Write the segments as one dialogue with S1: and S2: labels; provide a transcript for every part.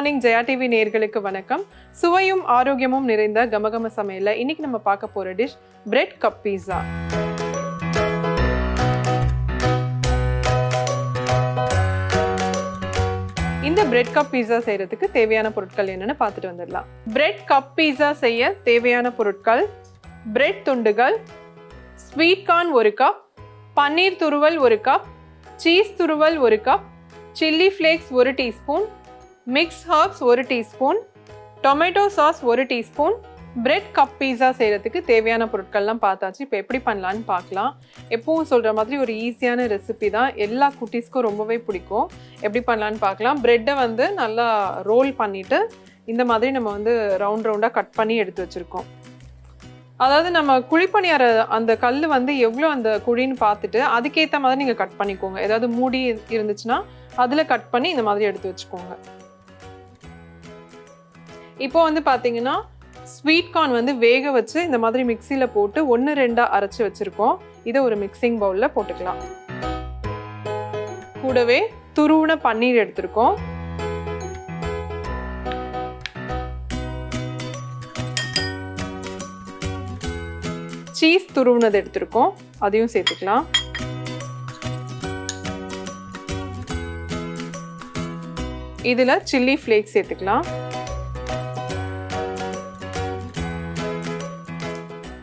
S1: Morning Jaya TV நேயர்களுக்கு வணக்கம். சுவையும் ஆரோக்கியமும் நிறைந்த கமகம சமையல்ல இன்னைக்கு நம்ம பார்க்க போற டிஷ் பிரெட் கப் பீஸா. இந்த பிரெட் கப் பீஸா செய்யறதுக்கு தேவையான பொருட்கள் என்னன்னு பார்த்துட்டு வந்துடலாம். பிரெட் கப் பீஸா செய்ய தேவையான பொருட்கள்: பிரெட் துண்டுகள், ஸ்வீட் கார்ன் 1 கப், பன்னீர் துருவல் 1 கப், சீஸ் துருவல் 1 cup, chilli flakes 1 teaspoon, mix herbs 1 teaspoon, tomato sauce 1 teaspoon. Bread cup pizza செய்கிறதுக்கு தேவையான பொருட்கள்லாம் பார்த்தாச்சு. இப்போ எப்படி பண்ணலான்னு பார்க்கலாம். எப்பவும் சொல்கிற மாதிரி ஒரு ஈஸியான ரெசிபி தான், எல்லா குட்டீஸ்க்கும் ரொம்பவே பிடிக்கும். எப்படி பண்ணலான்னு பார்க்கலாம். ப்ரெட்டை வந்து நல்லா ரோல் பண்ணிவிட்டு இந்த மாதிரி நம்ம வந்து ரவுண்டாக கட் பண்ணி எடுத்து வச்சுருக்கோம். அதாவது நம்ம குழிப்பணியார அந்த கல் வந்து எவ்வளோ அந்த குழின்னு பார்த்துட்டு அதுக்கேற்ற மாதிரி நீங்கள் கட் பண்ணிக்கோங்க. ஏதாவது மூடி இருந்துச்சுன்னா அதில் கட் பண்ணி இந்த மாதிரி எடுத்து வச்சுக்கோங்க. இப்போ வந்து பார்த்தீங்கன்னா ஸ்வீட் கார்ன் வந்து வேக வச்சு இந்த மாதிரி மிக்சியில் போட்டு 1-2 அரைச்சி வச்சுருக்கோம். இதை ஒரு மிக்சிங் பவுலில் போட்டுக்கலாம். கூடவே துருவின பன்னீர் எடுத்திருக்கோம். சீஸ் துருவுனது எடுத்திருக்கோம், அதையும் சேர்த்துக்கலாம். இதில் சில்லி ஃப்ளேக்ஸ் சேர்த்துக்கலாம்.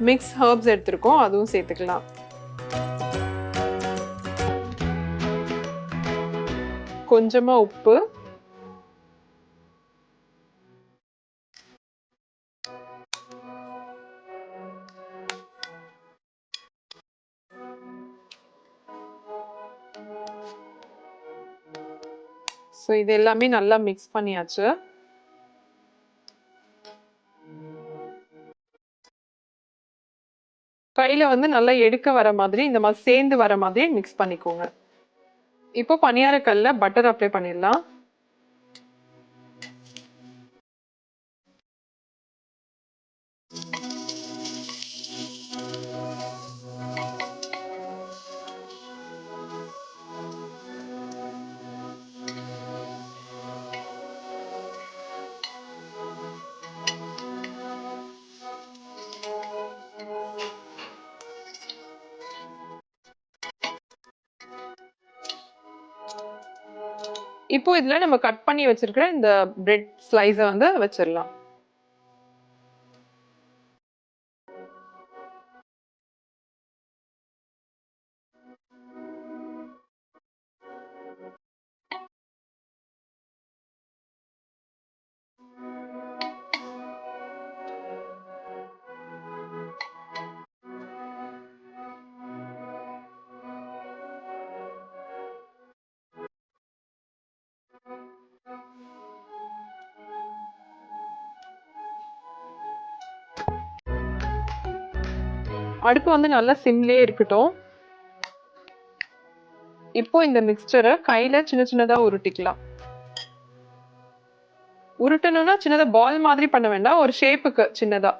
S1: மிக்ஸ் ஹர்ப்ஸ் எடுத்திருக்கோம், அதுவும் சேர்த்துக்கலாம். கொஞ்சமா உப்பு, ஸோ இது எல்லாமே நல்லா மிக்ஸ் பண்ணியாச்சு. கையில் வந்து நல்லா எடுக்க வர மாதிரி இந்த மாதிரி சேர்ந்து வர மாதிரி மிக்ஸ் பண்ணிக்கோங்க. இப்போ பணியாரக்கல்ல பட்டர் அப்ளை பண்ணிடலாம். இப்போ இதுல நம்ம கட் பண்ணி வச்சிருக்கிற இந்த பிரெட் ஸ்லைஸை வந்து வச்சிடலாம். அடுப்பு வந்து நல்லா சிம்லேயே இருக்கட்டும். இப்போ இந்த மிக்சரை கையில சின்ன சின்னதா உருட்டிக்கலாம். உருட்டணும்னா சின்னதா பால் மாதிரி பண்ண வேண்டாம், ஒரு ஷேப்புக்கு சின்னதா.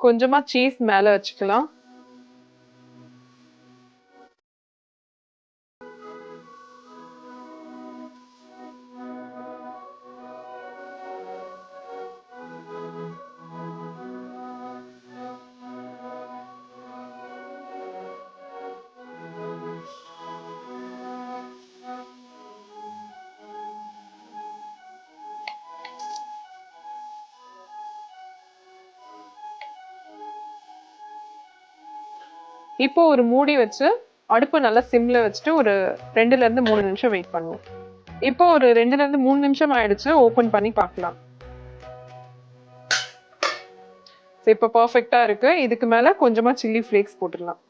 S1: கொஞ்சமா சீஸ் மேல வச்சுக்கலாம். இப்போ ஒரு மூடி வச்சு அடுப்பு நல்லா சிம்ல வச்சுட்டு ஒரு 2ல இருந்து 3 நிமிஷம் வெயிட் பண்ணுவோம். இப்போ ஒரு 2ல இருந்து 3 நிமிஷம் ஆயிடுச்சு. ஓபன் பண்ணி பார்க்கலாம். இப்போ பர்ஃபெக்ட்டா இருக்கு. இதுக்கு மேல கொஞ்சமா சில்லி ஃப்ளேக்ஸ் போட்டுடலாம்.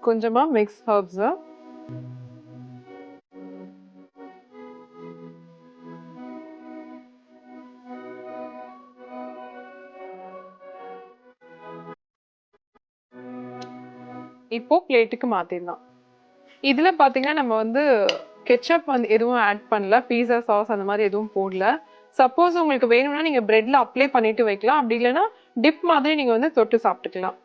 S1: கொஞ்சமா மிக்ஸ் ஹர்ப்ஸ். இப்போ பிளேட்டுக்கு மாத்திடலாம். இதுல பாத்தீங்கன்னா நம்ம வந்து கெச்சப் வந்து எதுவும் ஆட் பண்ணல, பீஸா சாஸ் அந்த மாதிரி எதுவும் போடல. சப்போஸ் உங்களுக்கு வேணும்னா நீங்க பிரெட்ல அப்ளை பண்ணிட்டு வைக்கலாம். அப்படி இல்லைன்னா டிப் மாதிரி நீங்க வந்து தொட்டு சாப்பிட்டுக்கலாம்.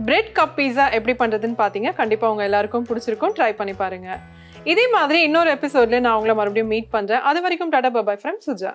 S1: பிரெட் கப் பீஸா எப்படி பண்றதுன்னு பாத்தீங்க. கண்டிப்பா உங்க எல்லாருக்கும் பிடிச்சிருக்கும். ட்ரை பண்ணி பாருங்க. இதே மாதிரி இன்னொரு எபிசோட்ல நான் உங்களை மறுபடியும் மீட் பண்றேன். அது வரைக்கும் tata bye bye from Suja.